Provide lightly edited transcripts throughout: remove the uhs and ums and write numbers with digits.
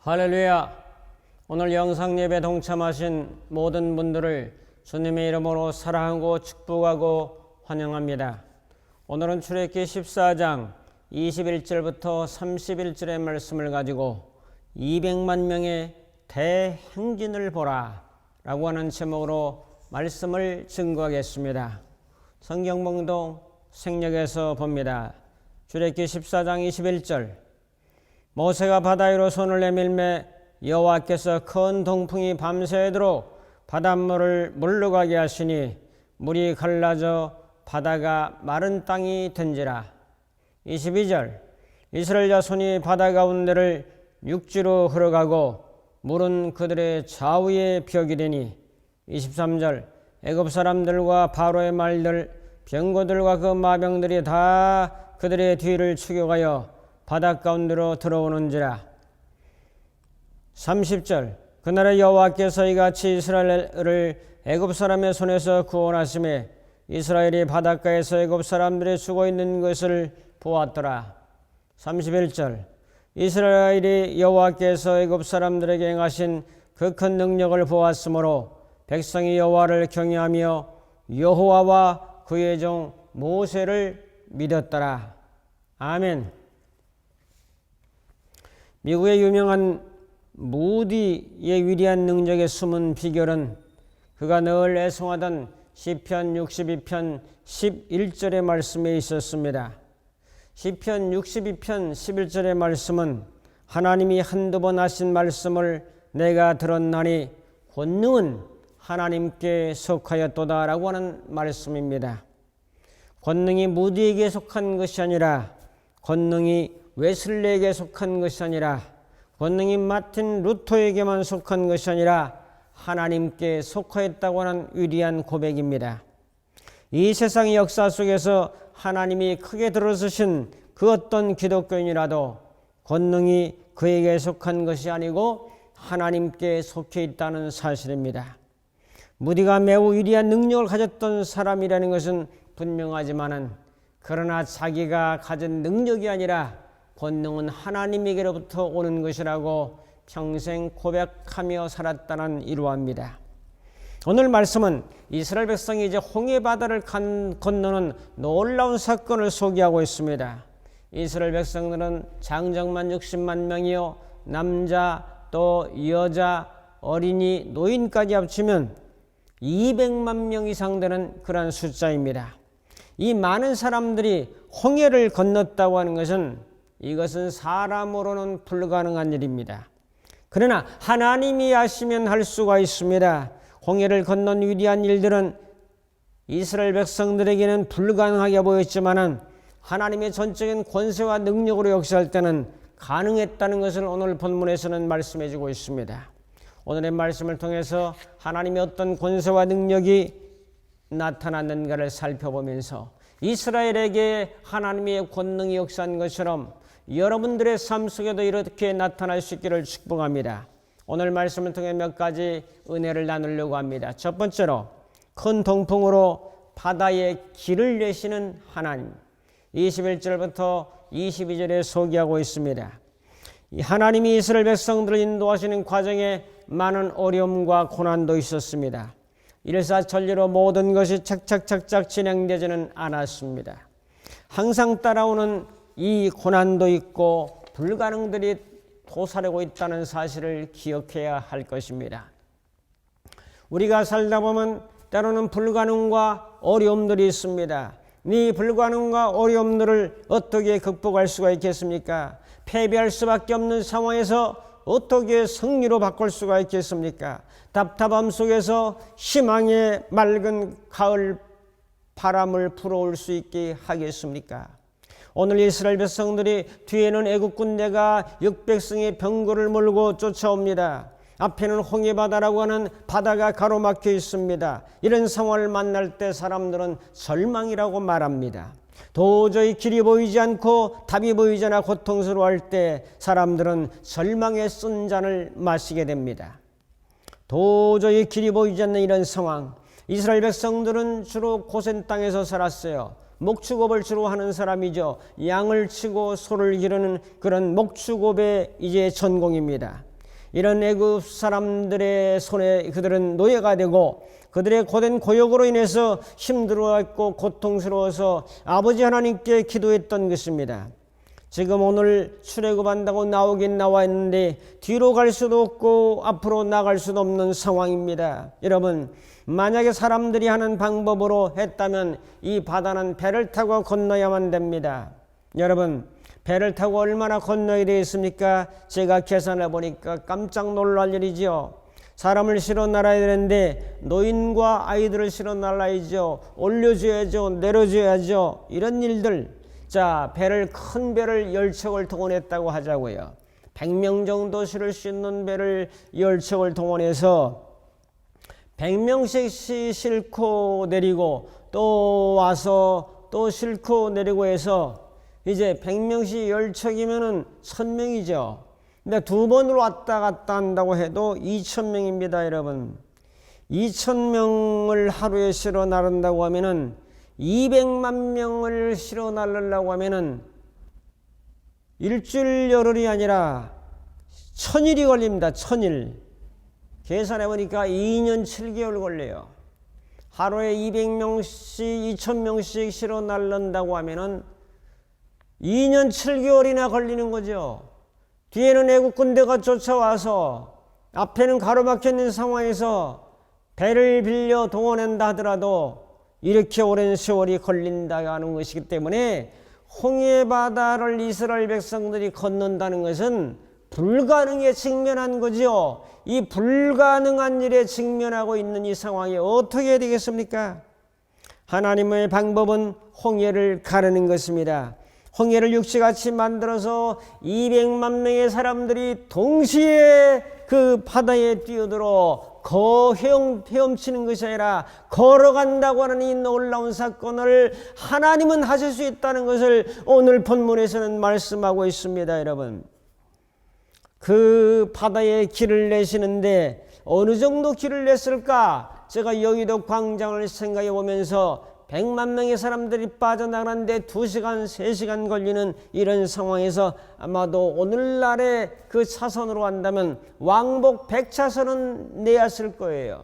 할렐루야! 오늘 영상예배 동참하신 모든 분들을 주님의 이름으로 사랑하고 축복하고 환영합니다. 오늘은 출애굽기 14장 21절부터 31절의 말씀을 가지고 200만 명의 대행진을 보라 라고 하는 제목으로 말씀을 증거하겠습니다. 성경봉독 생략에서 봅니다. 출애굽기 14장 21절 모세가 바다 위로 손을 내밀매 여호와께서 큰 동풍이 밤새도록 바닷물을 물러 가게 하시니 물이 갈라져 바다가 마른 땅이 된지라. 22절 이스라엘 자손이 바다 가운데를 육지로 흘러가고 물은 그들의 좌우에 벽이 되니. 23절 애굽 사람들과 바로의 말들 병거들과 그 마병들이 다 그들의 뒤를 추격하여 바다 가운데로 들어오는지라. 30절 그날에 여호와께서 이같이 이스라엘을 애굽 사람의 손에서 구원하심에 이스라엘이 바닷가에서 애굽 사람들이 죽어 있는 것을 보았더라. 31절 이스라엘이 여호와께서 애굽 사람들에게 행하신 그 큰 능력을 보았으므로 백성이 여호와를 경외하며 여호와와 그의 종 모세를 믿었더라. 아멘. 미국의 유명한 무디의 위대한 능력의 숨은 비결은 그가 늘 애송하던 시편 62편 11절의 말씀에 있었습니다. 시편 62편 11절의 말씀은 하나님이 한두 번 하신 말씀을 내가 들었나니 권능은 하나님께 속하였도다 라고 하는 말씀입니다. 권능이 무디에게 속한 것이 아니라 권능이 웨슬리에게 속한 것이 아니라 권능이 마틴 루터에게만 속한 것이 아니라 하나님께 속하였다고 하는 위대한 고백입니다. 이 세상의 역사 속에서 하나님이 크게 들어서신 그 어떤 기독교인이라도 권능이 그에게 속한 것이 아니고 하나님께 속해 있다는 사실입니다. 무디가 매우 위대한 능력을 가졌던 사람이라는 것은 분명하지만은 그러나 자기가 가진 능력이 아니라 권능은 하나님에게로부터 오는 것이라고 평생 고백하며 살았다는 이루합니다. 오늘 말씀은 이스라엘 백성이 이제 홍해바다를 건너는 놀라운 사건을 소개하고 있습니다. 이스라엘 백성들은 장정만 60만 명이요 남자 또 여자 어린이 노인까지 합치면 200만 명 이상 되는 그런 숫자입니다. 이 많은 사람들이 홍해를 건넜다고 하는 것은 이것은 사람으로는 불가능한 일입니다. 그러나 하나님이 하시면 할 수가 있습니다. 홍해를 건넌 위대한 일들은 이스라엘 백성들에게는 불가능하게 보였지만 하나님의 전적인 권세와 능력으로 역사할 때는 가능했다는 것을 오늘 본문에서는 말씀해 주고 있습니다. 오늘의 말씀을 통해서 하나님의 어떤 권세와 능력이 나타났는가를 살펴보면서 이스라엘에게 하나님의 권능이 역사한 것처럼 여러분들의 삶 속에도 이렇게 나타날 수 있기를 축복합니다. 오늘 말씀을 통해 몇 가지 은혜를 나누려고 합니다. 첫 번째로 큰 동풍으로 바다에 길을 내시는 하나님. 21절부터 22절에 소개하고 있습니다. 하나님이 이스라엘 백성들을 인도하시는 과정에 많은 어려움과 고난도 있었습니다. 일사천리로 모든 것이 착착착착 진행되지는 않았습니다. 항상 따라오는 이 고난도 있고 불가능들이 도사리고 있다는 사실을 기억해야 할 것입니다. 우리가 살다 보면 때로는 불가능과 어려움들이 있습니다. 이 불가능과 어려움들을 어떻게 극복할 수가 있겠습니까? 패배할 수밖에 없는 상황에서 어떻게 승리로 바꿀 수가 있겠습니까? 답답함 속에서 희망의 맑은 가을 바람을 불어올 수 있게 하겠습니까? 오늘 이스라엘 백성들이 뒤에는 애국 군대가 600승의 병거를 몰고 쫓아옵니다. 앞에는 홍해바다라고 하는 바다가 가로막혀 있습니다. 이런 상황을 만날 때 사람들은 절망이라고 말합니다. 도저히 길이 보이지 않고 답이 보이지 않아 고통스러워할 때 사람들은 절망의 쓴 잔을 마시게 됩니다. 도저히 길이 보이지 않는 이런 상황, 이스라엘 백성들은 주로 고센 땅에서 살았어요. 목축업을 주로 하는 사람이죠. 양을 치고 소를 기르는 그런 목축업의 이제 전공입니다. 이런 애굽 사람들의 손에 그들은 노예가 되고 그들의 고된 고역으로 인해서 힘들어했고 고통스러워서 아버지 하나님께 기도했던 것입니다. 지금 오늘 출애굽한다고 나오긴 나와 있는데 뒤로 갈 수도 없고 앞으로 나갈 수도 없는 상황입니다. 여러분, 만약에 사람들이 하는 방법으로 했다면 이 바다는 배를 타고 건너야만 됩니다. 여러분, 배를 타고 얼마나 건너야 되겠습니까? 제가 계산해 보니까 깜짝 놀랄 일이죠. 사람을 실어 날아야 되는데 노인과 아이들을 실어 날아야죠. 올려줘야죠. 내려줘야죠. 이런 일들. 자, 큰 배를 10척을 동원했다고 하자고요. 100명 정도 실을 수 있는 배를 10척을 동원해서 100명씩 싣고 내리고 또 와서 또 싣고 내리고 해서 이제 100명씩 10척이면은 1000명이죠. 근데 두 번으로 왔다 갔다 한다고 해도 2000명입니다, 여러분. 2000명을 하루에 실어 나른다고 하면은 200만 명을 실어 나르려고 하면은 일주일 열흘이 아니라 1000일이 걸립니다. 1000일. 계산해 보니까 2년 7개월 걸려요. 하루에 200명씩 2000명씩 실어 나른다고 하면은 2년 7개월이나 걸리는 거죠. 뒤에는 애국 군대가 쫓아와서 앞에는 가로막혀 있는 상황에서 배를 빌려 동원한다 하더라도 이렇게 오랜 세월이 걸린다고 하는 것이기 때문에 홍해 바다를 이스라엘 백성들이 건넌다는 것은 불가능에 직면한 거죠. 이 불가능한 일에 직면하고 있는 이 상황이 어떻게 해야 되겠습니까? 하나님의 방법은 홍해를 가르는 것입니다. 홍해를 육지같이 만들어서 200만 명의 사람들이 동시에 그 바다에 뛰어들어 헤엄치는 것이 아니라 걸어간다고 하는 이 놀라운 사건을 하나님은 하실 수 있다는 것을 오늘 본문에서는 말씀하고 있습니다. 여러분, 그 바다에 길을 내시는데 어느 정도 길을 냈을까? 제가 여의도 광장을 생각해 보면서 100만 명의 사람들이 빠져나가는데 2시간, 3시간 걸리는 이런 상황에서 아마도 오늘날의 그 차선으로 한다면 왕복 100차선은 내었을 거예요.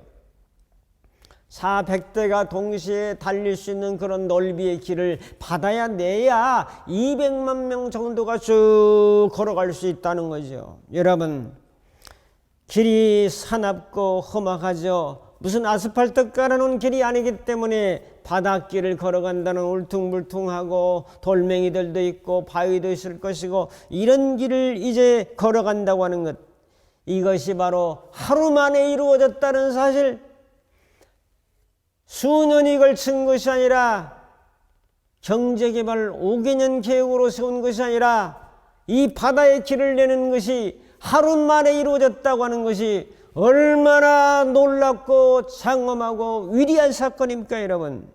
400대가 동시에 달릴 수 있는 그런 넓이의 길을 받아야 내야 200만 명 정도가 쭉 걸어갈 수 있다는 거죠. 여러분, 길이 사납고 험악하죠. 무슨 아스팔트 깔아놓은 길이 아니기 때문에 바닷길을 걸어간다는 울퉁불퉁하고 돌멩이들도 있고 바위도 있을 것이고 이런 길을 이제 걸어간다고 하는 것, 이것이 바로 하루 만에 이루어졌다는 사실, 수년이 걸친 것이 아니라 경제개발 5개년 계획으로 세운 것이 아니라 이 바다에 길을 내는 것이 하루 만에 이루어졌다고 하는 것이 얼마나 놀랍고 장엄하고 위대한 사건입니까, 여러분?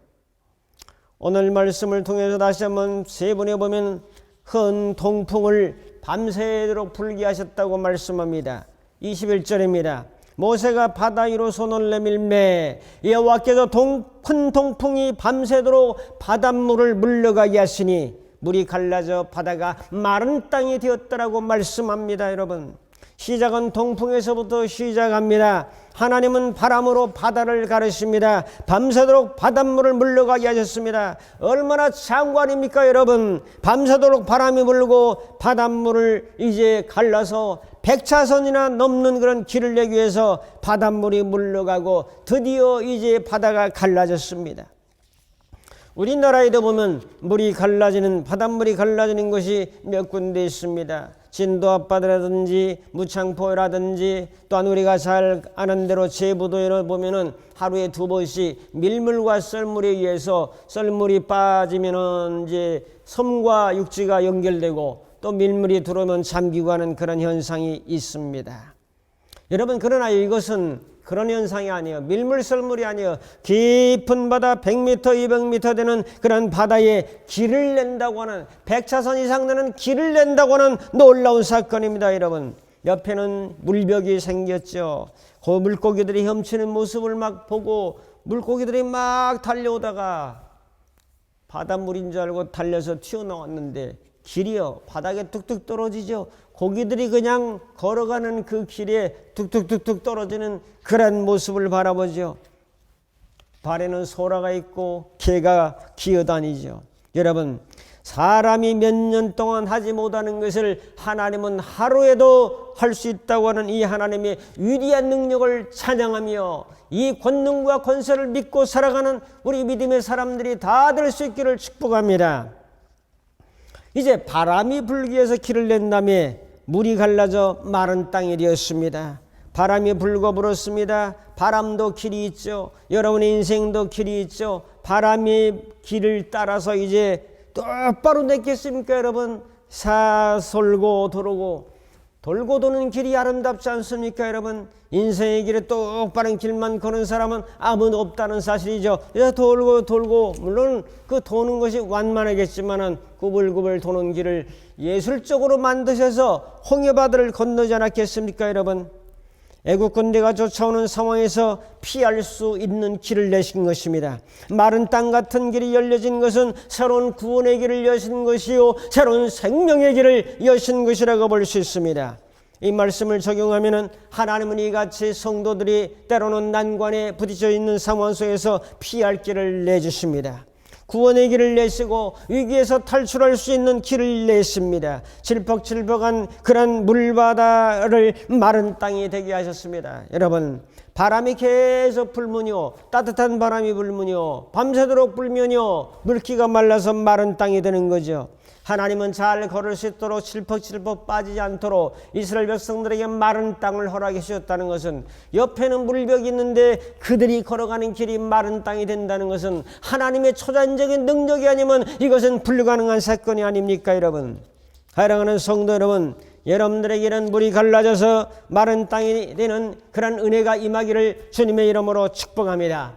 오늘 말씀을 통해서 다시 한번 세분해 보면 큰 동풍을 밤새도록 불게 하셨다고 말씀합니다. 21절입니다. 모세가 바다 위로 손을 내밀매 여호와께서 큰 동풍이 밤새도록 바닷물을 물러가게 하시니 물이 갈라져 바다가 마른 땅이 되었더라고 말씀합니다. 여러분, 시작은 동풍에서부터 시작합니다. 하나님은 바람으로 바다를 가르십니다. 밤새도록 바닷물을 물러가게 하셨습니다. 얼마나 장관입니까, 여러분? 밤새도록 바람이 불고 바닷물을 이제 갈라서 100차선이나 넘는 그런 길을 내기 위해서 바닷물이 물러가고 드디어 이제 바다가 갈라졌습니다. 우리나라에도 보면 바닷물이 갈라지는 것이 몇 군데 있습니다. 진도 앞바다라든지 무창포라든지 또한 우리가 잘 아는 대로 제부도에 보면은 하루에 2번씩 밀물과 썰물에 의해서 썰물이 빠지면은 이제 섬과 육지가 연결되고 또 밀물이 들어오면 잠기고 하는 그런 현상이 있습니다. 여러분, 그러나 이것은 그런 현상이 아니에요. 밀물 썰물이 아니에요. 깊은 바다 100m, 200m 되는 그런 바다에 길을 낸다고 하는 100차선 이상 되는 길을 낸다고 하는 놀라운 사건입니다. 여러분, 옆에는 물벽이 생겼죠. 그 물고기들이 헤엄치는 모습을 막 보고 물고기들이 막 달려오다가 바닷물인 줄 알고 달려서 튀어나왔는데 길이요 바닥에 뚝뚝 떨어지죠. 고기들이 그냥 걸어가는 그 길에 뚝뚝뚝뚝 떨어지는 그런 모습을 바라보죠. 발에는 소라가 있고 개가 기어다니죠. 여러분, 사람이 몇 년 동안 하지 못하는 것을 하나님은 하루에도 할 수 있다고 하는 이 하나님의 위대한 능력을 찬양하며 이 권능과 권세를 믿고 살아가는 우리 믿음의 사람들이 다 될 수 있기를 축복합니다. 이제 바람이 불기 위해서 길을 낸 다음에 물이 갈라져 마른 땅이 되었습니다. 바람이 불고 불었습니다. 바람도 길이 있죠. 여러분의 인생도 길이 있죠. 바람의 길을 따라서 이제 똑바로 냈겠습니까 여러분? 돌고 도는 길이 아름답지 않습니까 여러분? 인생의 길에 똑바른 길만 거는 사람은 아무도 없다는 사실이죠. 그래서 돌고 물론 그 도는 것이 완만하겠지만은 구불구불 도는 길을 예술적으로 만드셔서 홍해바다를 건너지 않았겠습니까 여러분? 애국 군대가 쫓아오는 상황에서 피할 수 있는 길을 내신 것입니다. 마른 땅 같은 길이 열려진 것은 새로운 구원의 길을 여신 것이요 새로운 생명의 길을 여신 것이라고 볼 수 있습니다. 이 말씀을 적용하면 하나님은 이같이 성도들이 때로는 난관에 부딪혀 있는 상황 속에서 피할 길을 내주십니다. 구원의 길을 내시고 위기에서 탈출할 수 있는 길을 내십니다. 질퍽질퍽한 그런 물바다를 마른 땅이 되게 하셨습니다. 여러분, 바람이 계속 불면요 따뜻한 바람이 불면요 밤새도록 불면요 물기가 말라서 마른 땅이 되는 거죠. 하나님은 잘 걸을 수 있도록 질퍽질퍽 빠지지 않도록 이스라엘 백성들에게 마른 땅을 허락해 주셨다는 것은 옆에는 물벽이 있는데 그들이 걸어가는 길이 마른 땅이 된다는 것은 하나님의 초자연적인 능력이 아니면 이것은 불가능한 사건이 아닙니까 여러분? 사랑하는 성도 여러분, 여러분들에게는 물이 갈라져서 마른 땅이 되는 그런 은혜가 임하기를 주님의 이름으로 축복합니다.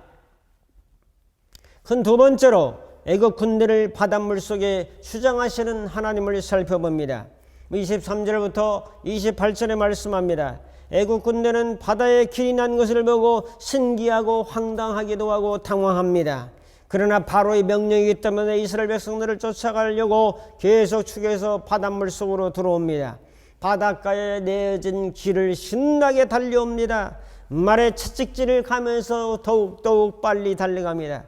큰 두 번째로 애국 군대를 바닷물 속에 수장하시는 하나님을 살펴봅니다. 23절부터 28절에 말씀합니다. 애국 군대는 바다에 길이 난 것을 보고 신기하고 황당하기도 하고 당황합니다. 그러나 바로의 명령이기 때문에 이스라엘 백성들을 쫓아가려고 계속 축에서 바닷물 속으로 들어옵니다. 바닷가에 내어진 길을 신나게 달려옵니다. 말의 채찍질을 가면서 더욱 빨리 달려갑니다.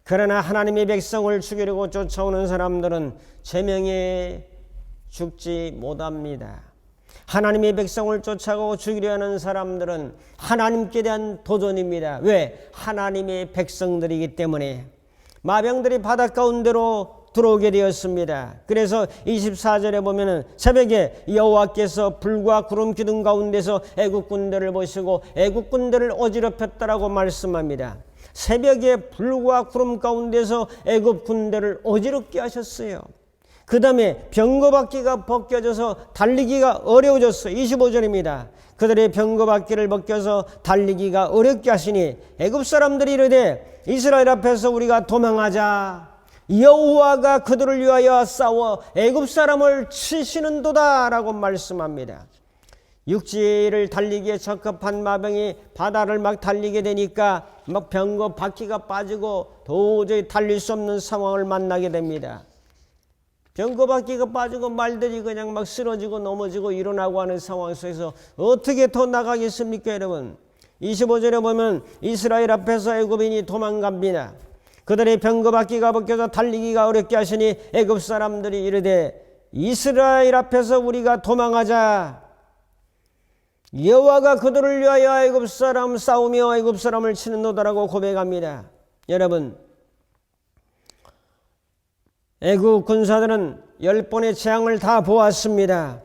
그러나 하나님의 백성을 죽이려고 쫓아오는 사람들은 제명에 죽지 못합니다. 하나님의 백성을 쫓아가고 죽이려 하는 사람들은 하나님께 대한 도전입니다. 왜? 하나님의 백성들이기 때문에. 마병들이 바닷가운데로 들어오게 되었습니다. 그래서 24절에 보면은 새벽에 여호와께서 불과 구름 기둥 가운데서 애국 군대를 보시고 애국 군대를 어지럽혔다라고 말씀합니다. 새벽에 불과 구름 가운데서 애굽 군대를 어지럽게 하셨어요. 그 다음에 병거바퀴가 벗겨져서 달리기가 어려워졌어요. 25절입니다. 그들의 병거바퀴를 벗겨서 달리기가 어렵게 하시니 애굽 사람들이 이르되 이스라엘 앞에서 우리가 도망하자. 여호와가 그들을 위하여 싸워 애굽 사람을 치시는도다 라고 말씀합니다. 육지를 달리기에 적합한 마병이 바다를 막 달리게 되니까 막 병거 바퀴가 빠지고 도저히 달릴 수 없는 상황을 만나게 됩니다. 병거 바퀴가 빠지고 말들이 그냥 막 쓰러지고 넘어지고 일어나고 하는 상황 속에서 어떻게 더 나가겠습니까 여러분? 25절에 보면 이스라엘 앞에서 애굽인이 도망갑니다. 그들의 병거 바퀴가 벗겨서 달리기가 어렵게 하시니 애굽 사람들이 이르되 이스라엘 앞에서 우리가 도망하자. 여호와가 그들을 위하여 애굽 사람 싸우며 애굽 사람을 치는도다라고 고백합니다. 여러분, 애굽 군사들은 10번의 재앙을 다 보았습니다.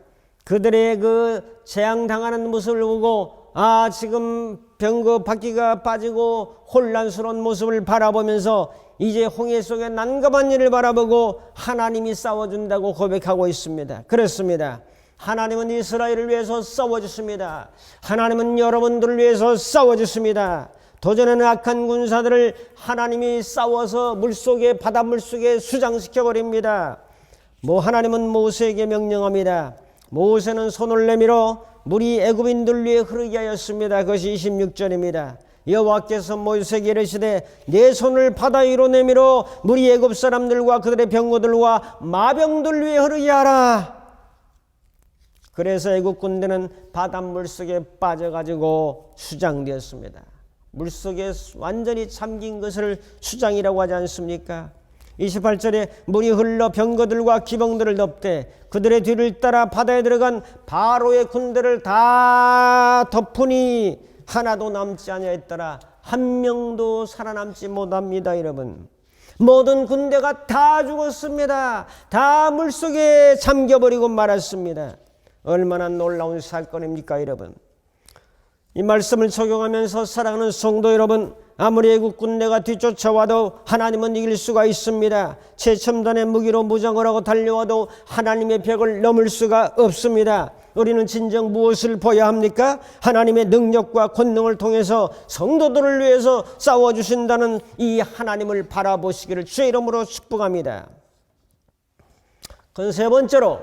그들의 그 재앙당하는 모습을 보고 지금 병거 바퀴가 빠지고 혼란스러운 모습을 바라보면서 이제 홍해 속에 난감한 일을 바라보고 하나님이 싸워준다고 고백하고 있습니다. 그렇습니다. 하나님은 이스라엘을 위해서 싸워주십니다. 하나님은 여러분들을 위해서 싸워주십니다. 도전하는 악한 군사들을 하나님이 싸워서 물속에 바닷물 속에 수장시켜버립니다. 하나님은 모세에게 명령합니다. 모세는 손을 내밀어 물이 애굽인들 위에 흐르게 하였습니다. 그것이 26절입니다. 여호와께서 모세에게 이르시되 내 손을 바다 위로 내밀어 물이 애굽 사람들과 그들의 병거들과 마병들 위에 흐르게 하라. 그래서 애굽 군대는 바닷물 속에 빠져가지고 수장되었습니다. 물속에 완전히 잠긴 것을 수장이라고 하지 않습니까? 28절에 물이 흘러 병거들과 기병들을 덮되 그들의 뒤를 따라 바다에 들어간 바로의 군대를 다 덮으니 하나도 남지 아니하였더라. 한 명도 살아남지 못합니다. 여러분, 모든 군대가 다 죽었습니다. 다 물속에 잠겨버리고 말았습니다. 얼마나 놀라운 사건입니까 여러분. 이 말씀을 적용하면서 사랑하는 성도 여러분, 아무리 애국 군대가 뒤쫓아와도 하나님은 이길 수가 있습니다. 최첨단의 무기로 무장을 하고 달려와도 하나님의 벽을 넘을 수가 없습니다. 우리는 진정 무엇을 보여야 합니까? 하나님의 능력과 권능을 통해서 성도들을 위해서 싸워주신다는 이 하나님을 바라보시기를 주의 이름으로 축복합니다. 그건 세 번째로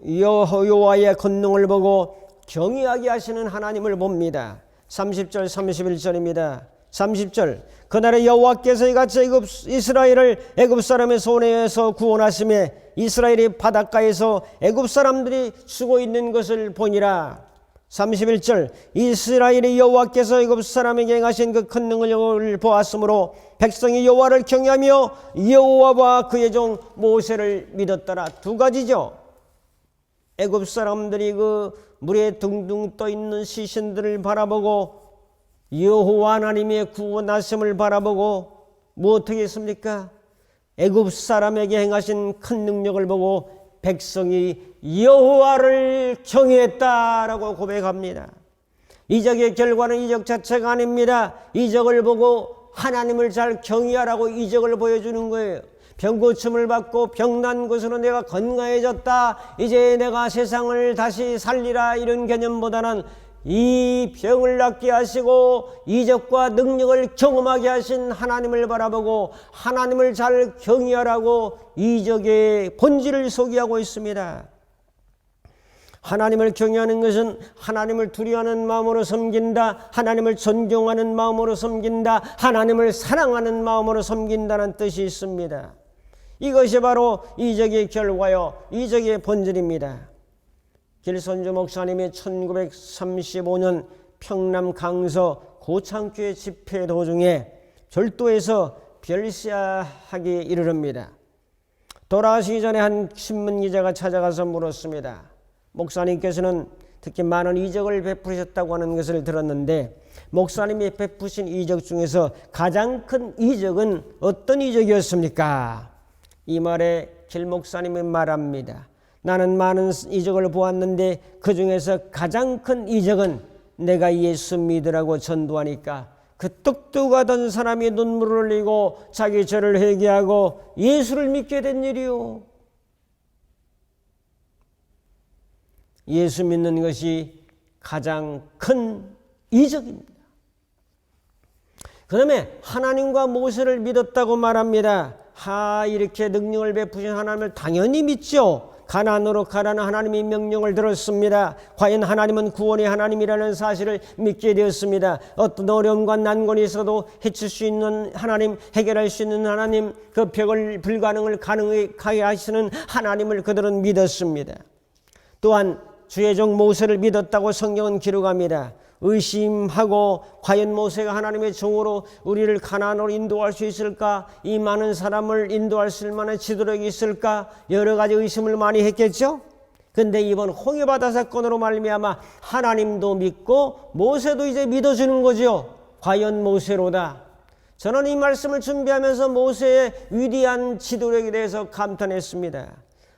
여호와의 권능을 보고 경외하게 하시는 하나님을 봅니다. 30절 31절입니다. 30절 그날에 여호와께서 이같이 이스라엘을 애굽 사람의 손에서 구원하심에 이스라엘이 바닷가에서 애굽 사람들이 죽어 있는 것을 보니라. 31절 이스라엘이 여호와께서 애굽 사람에게 행하신 그 큰 능력을 보았으므로 백성이 여호와를 경외하며 여호와와 그의 종 모세를 믿었더라. 두 가지죠. 애굽 사람들이 그 물에 둥둥 떠 있는 시신들을 바라보고 여호와 하나님의 구원하심을 바라보고 뭐 어떻게 했습니까? 애굽 사람에게 행하신 큰 능력을 보고 백성이 여호와를 경외했다라고 고백합니다. 이적의 결과는 이적 자체가 아닙니다. 이적을 보고 하나님을 잘 경외하라고 이적을 보여주는 거예요. 병고침을 받고 병난 것으로 내가 건강해졌다, 이제 내가 세상을 다시 살리라, 이런 개념보다는 이 병을 낫게 하시고 이적과 능력을 경험하게 하신 하나님을 바라보고 하나님을 잘 경외하라고 이적의 본질을 소개하고 있습니다. 하나님을 경외하는 것은 하나님을 두려워하는 마음으로 섬긴다, 하나님을 존경하는 마음으로 섬긴다, 하나님을 사랑하는 마음으로 섬긴다는 뜻이 있습니다. 이것이 바로 이적의 결과요, 이적의 본질입니다. 길선주 목사님이 1935년 평남 강서 고창교회 집회 도중에 절도해서 별세하기 이르릅니다. 돌아가시기 전에 한 신문기자가 찾아가서 물었습니다. 목사님께서는 특히 많은 이적을 베푸셨다고 하는 것을 들었는데 목사님이 베푸신 이적 중에서 가장 큰 이적은 어떤 이적이었습니까? 이 말에 길 목사님이 말합니다. 나는 많은 이적을 보았는데 그 중에서 가장 큰 이적은 내가 예수 믿으라고 전도하니까 그 똑똑하던 사람이 눈물을 흘리고 자기 죄를 회개하고 예수를 믿게 된 일이요. 예수 믿는 것이 가장 큰 이적입니다. 그 다음에 하나님과 모세를 믿었다고 말합니다. 이렇게 능력을 베푸신 하나님을 당연히 믿죠. 가나안으로 가라는 하나님의 명령을 들었습니다. 과연 하나님은 구원의 하나님이라는 사실을 믿게 되었습니다. 어떤 어려움과 난관이 있어도 해칠 수 있는 하나님, 해결할 수 있는 하나님, 그 벽을 불가능을 가능하게 하시는 하나님을 그들은 믿었습니다. 또한 주의 종 모세를 믿었다고 성경은 기록합니다. 의심하고 과연 모세가 하나님의 종으로 우리를 가나안으로 인도할 수 있을까? 이 많은 사람을 인도할 수 있을 만한 지도력이 있을까? 여러 가지 의심을 많이 했겠죠? 근데 이번 홍해바다 사건으로 말미암아 하나님도 믿고 모세도 이제 믿어주는 거죠. 과연 모세로다. 저는 이 말씀을 준비하면서 모세의 위대한 지도력에 대해서 감탄했습니다.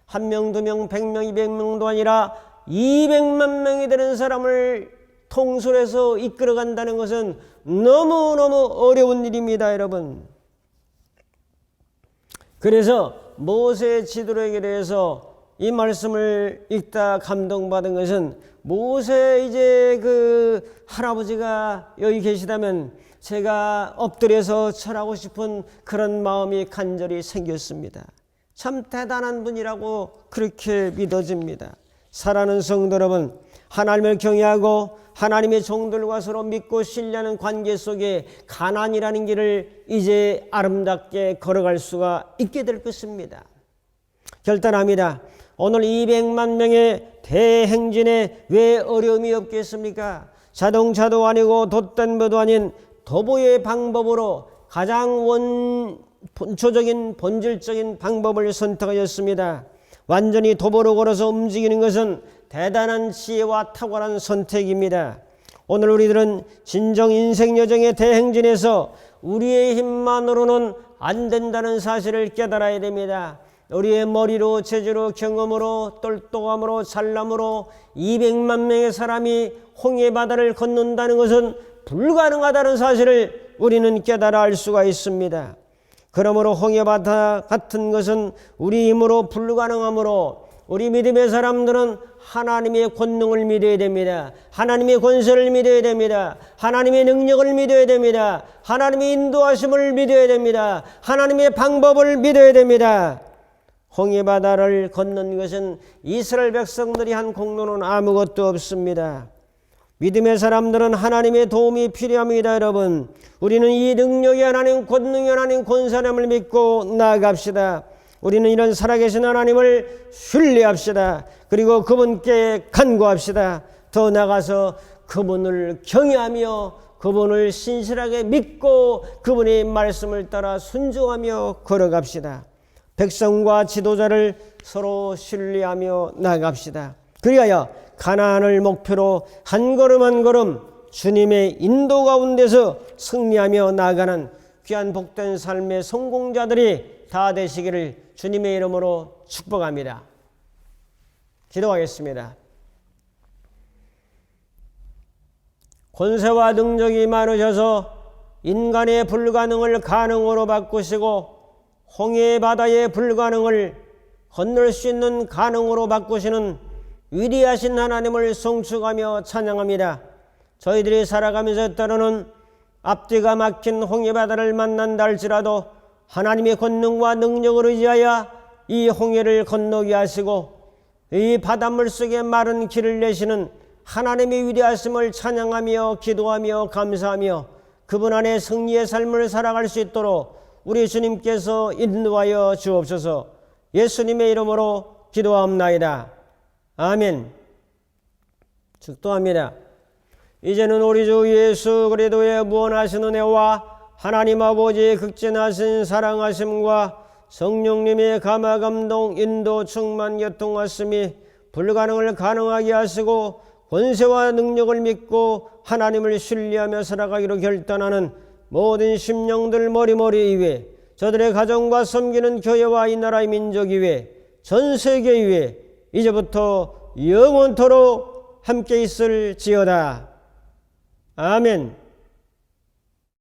1명, 2명, 100명, 200명도 아니라 200만 명이 되는 사람을 통솔해서 이끌어간다는 것은 너무너무 어려운 일입니다, 여러분. 그래서 모세의 지도력에 대해서 이 말씀을 읽다 감동받은 것은 모세 이제 그 할아버지가 여기 계시다면 제가 엎드려서 절하고 싶은 그런 마음이 간절히 생겼습니다. 참 대단한 분이라고 그렇게 믿어집니다. 사랑하는 성도 여러분, 하나님을 경외하고 하나님의 종들과 서로 믿고 신뢰하는 관계 속에 가나안이라는 길을 이제 아름답게 걸어갈 수가 있게 될 것입니다. 결단합니다. 오늘 200만 명의 대행진에 왜 어려움이 없겠습니까? 자동차도 아니고 돛담배도 아닌 도보의 방법으로 가장 본초적인 본질적인 방법을 선택하였습니다. 완전히 도보로 걸어서 움직이는 것은 대단한 지혜와 탁월한 선택입니다. 오늘 우리들은 진정 인생 여정의 대행진에서 우리의 힘만으로는 안 된다는 사실을 깨달아야 됩니다. 우리의 머리로, 재주로, 경험으로, 똑똑함으로, 잘남으로 200만 명의 사람이 홍해바다를 건넌다는 것은 불가능하다는 사실을 우리는 깨달아 알 수가 있습니다. 그러므로 홍해바다 같은 것은 우리 힘으로 불가능하므로 우리 믿음의 사람들은 하나님의 권능을 믿어야 됩니다. 하나님의 권세를 믿어야 됩니다. 하나님의 능력을 믿어야 됩니다. 하나님의 인도하심을 믿어야 됩니다. 하나님의 방법을 믿어야 됩니다. 홍해바다를 건넌 것은 이스라엘 백성들이 한 공로는 아무것도 없습니다. 믿음의 사람들은 하나님의 도움이 필요합니다. 여러분, 우리는 이 능력이 하나님, 권능이 하나님, 권사님을 믿고 나아갑시다. 우리는 이런 살아계신 하나님을 신뢰합시다. 그리고 그분께 간구합시다. 더 나아가서 그분을 경외하며 그분을 신실하게 믿고 그분의 말씀을 따라 순종하며 걸어갑시다. 백성과 지도자를 서로 신뢰하며 나아갑시다. 그리하여 가나안을 목표로 한 걸음 한 걸음 주님의 인도 가운데서 승리하며 나아가는 귀한 복된 삶의 성공자들이 다 되시기를 주님의 이름으로 축복합니다. 기도하겠습니다. 권세와 능력이 많으셔서 인간의 불가능을 가능으로 바꾸시고 홍해 바다의 불가능을 건널 수 있는 가능으로 바꾸시는 위대하신 하나님을 송축하며 찬양합니다. 저희들이 살아가면서 때로는 앞뒤가 막힌 홍해 바다를 만난다 할지라도 하나님의 권능과 능력을 의지하여 이 홍해를 건너게 하시고 이 바닷물 속에 마른 길을 내시는 하나님의 위대하심을 찬양하며 기도하며 감사하며 그분 안에 승리의 삶을 살아갈 수 있도록 우리 주님께서 인도하여 주옵소서. 예수님의 이름으로 기도하옵나이다. 아멘. 축도합니다. 이제는 우리 주 예수 그리스도의 무한하신 은혜와 하나님 아버지의 극진하신 사랑하심과 성령님의 감화 감동 인도 충만 교통하심이 불가능을 가능하게 하시고 권세와 능력을 믿고 하나님을 신뢰하며 살아가기로 결단하는 모든 심령들 머리머리 위에 저들의 가정과 섬기는 교회와 이 나라의 민족이 위에 전 세계 위에 이제부터 영원토록 함께 있을지어다. 아멘.